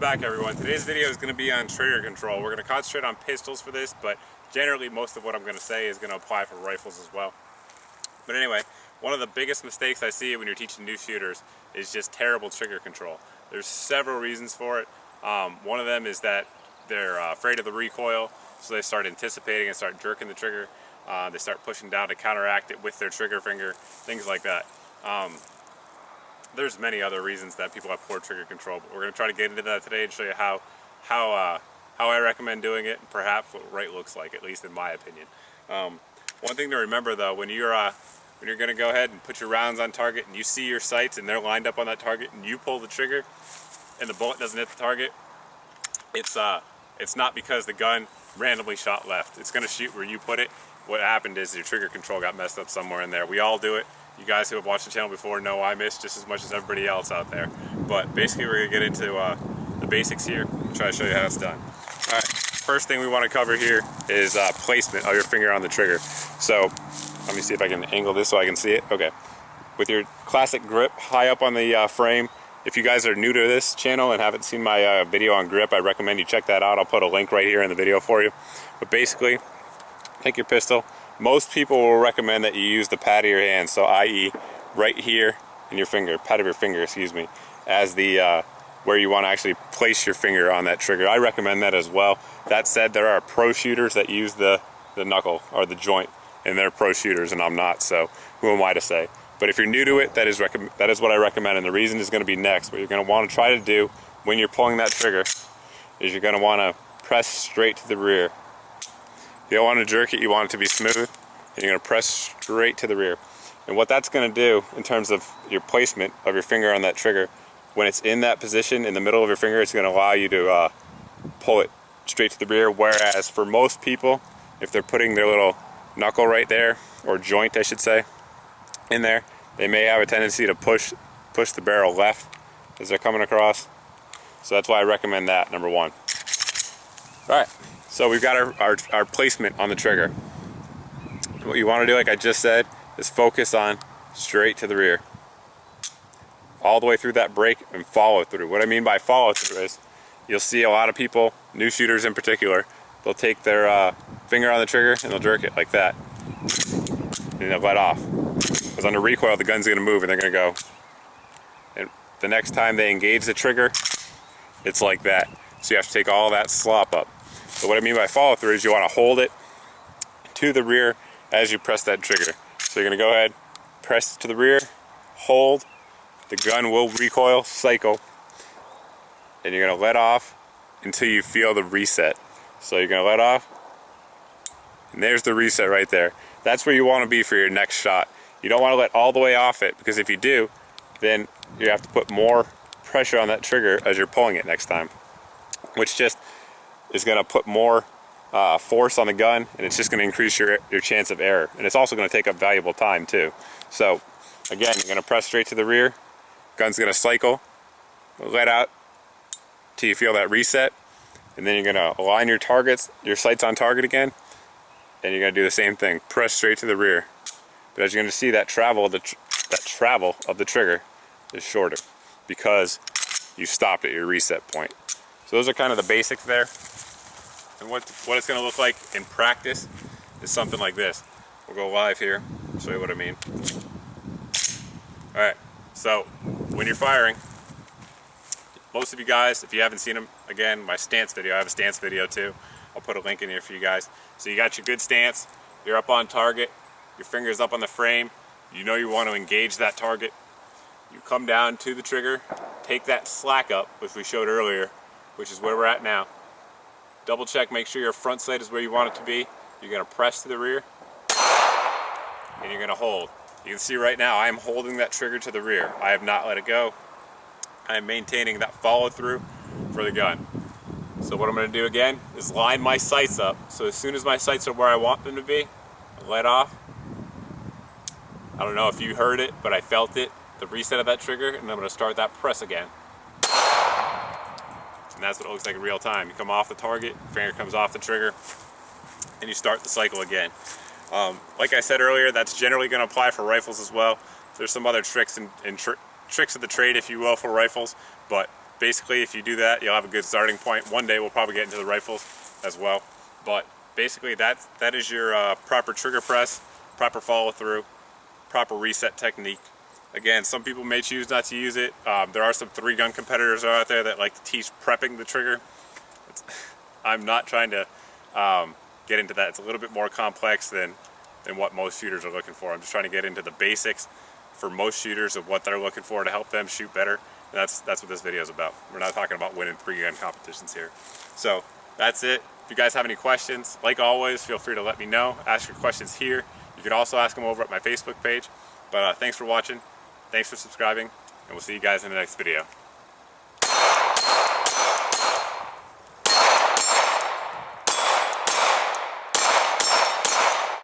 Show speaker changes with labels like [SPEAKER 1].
[SPEAKER 1] back, everyone. Today's video is going to be on trigger control. We're going to concentrate on pistols for this, but generally most of what I'm going to say is going to apply for rifles as well. But anyway, one of the biggest mistakes I see when you're teaching new shooters is just terrible trigger control. There's several reasons for it. One of them is that they're afraid of the recoil, so they start anticipating and start jerking the trigger. They start pushing down to counteract it with their trigger finger, things like that. There's many other reasons that people have poor trigger control, but we're going to try to get into that today and show you how I recommend doing it, and perhaps what right looks like, at least in my opinion. One thing to remember though, when you're going to go ahead and put your rounds on target and you see your sights and they're lined up on that target and you pull the trigger and the bullet doesn't hit the target, it's not because the gun randomly shot left. It's going to shoot where you put it. What happened is your trigger control got messed up somewhere in there. We all do it. You guys who have watched the channel before know I miss just as much as everybody else out there. But basically we're going to get into the basics here and try to show you how it's done. Alright, first thing we want to cover here is placement of your finger on the trigger. So let me see if I can angle this so I can see it. Okay. With your classic grip high up on the frame, if you guys are new to this channel and haven't seen my video on grip, I recommend you check that out. I'll put a link right here in the video for you. But basically, take your pistol. Most people will recommend that you use the pad of your hand, so i.e. right here in your finger, pad of your finger, excuse me, as the where you want to actually place your finger on that trigger. I recommend that as well. That said, there are pro shooters that use the knuckle or the joint, and they're pro shooters and I'm not, so who am I to say? But if you're new to it, that is what I recommend, and the reason is going to be next. What you're going to want to try to do when you're pulling that trigger is you're going to want to press straight to the rear. You don't want to jerk it, you want it to be smooth, and you're going to press straight to the rear. And what that's going to do in terms of your placement of your finger on that trigger, when it's in that position in the middle of your finger, it's going to allow you to pull it straight to the rear. Whereas for most people, if they're putting their little knuckle right there, or joint I should say, in there, they may have a tendency to push the barrel left as they're coming across. So that's why I recommend that, number one. Alright, so we've got our placement on the trigger. What you want to do, like I just said, is focus on straight to the rear. All the way through that break and follow through. What I mean by follow through is, you'll see a lot of people, new shooters in particular, they'll take their finger on the trigger and they'll jerk it like that. And they'll let off. Because under recoil, the gun's going to move and they're going to go. And the next time they engage the trigger, it's like that. So you have to take all that slop up. So what I mean by follow through is you want to hold it to the rear as you press that trigger. So you're going to go ahead, press to the rear, hold, the gun will recoil, cycle, and you're going to let off until you feel the reset. So you're going to let off, and there's the reset right there. That's where you want to be for your next shot. You don't want to let all the way off it, because if you do, then you have to put more pressure on that trigger as you're pulling it next time, which just is going to put more force on the gun, and it's just going to increase your chance of error, and it's also going to take up valuable time too. So again, you're going to press straight to the rear, gun's going to cycle, let out till you feel that reset, and then you're going to align your targets, your sights on target again, and you're going to do the same thing, press straight to the rear. But as you're going to see, that travel of the trigger is shorter because you stopped at your reset point. So those are kind of the basics there. And what it's going to look like in practice is something like this. We'll go live here, show you what I mean. Alright, so when you're firing, most of you guys, if you haven't seen them, again, my stance video, I have a stance video too. I'll put a link in here for you guys. So you got your good stance, you're up on target, your finger's up on the frame, you know you want to engage that target. You come down to the trigger, take that slack up, which we showed earlier, which is where we're at now. Double check, make sure your front sight is where you want it to be. You're going to press to the rear, and you're going to hold. You can see right now I am holding that trigger to the rear. I have not let it go. I am maintaining that follow through for the gun. So what I'm going to do again is line my sights up. So as soon as my sights are where I want them to be, I let off. I don't know if you heard it, but I felt it, the reset of that trigger, and I'm going to start that press again. And that's what it looks like in real time. You come off the target, finger comes off the trigger, and you start the cycle again. Like I said earlier, that's generally going to apply for rifles as well. There's some other tricks and tricks of the trade, if you will, for rifles, but basically, if you do that, you'll have a good starting point. One day we'll probably get into the rifles as well. But basically, that is your proper trigger press, proper follow through, proper reset technique. Again, some people may choose not to use it. There are some 3-gun competitors out there that like to teach prepping the trigger. I'm not trying to get into that. It's a little bit more complex than what most shooters are looking for. I'm just trying to get into the basics for most shooters of what they're looking for to help them shoot better. And that's what this video is about. We're not talking about winning 3-gun competitions here. So that's it. If you guys have any questions, like always, feel free to let me know. Ask your questions here. You can also ask them over at my Facebook page. But thanks for watching. Thanks for subscribing. And we'll see you guys in the next video.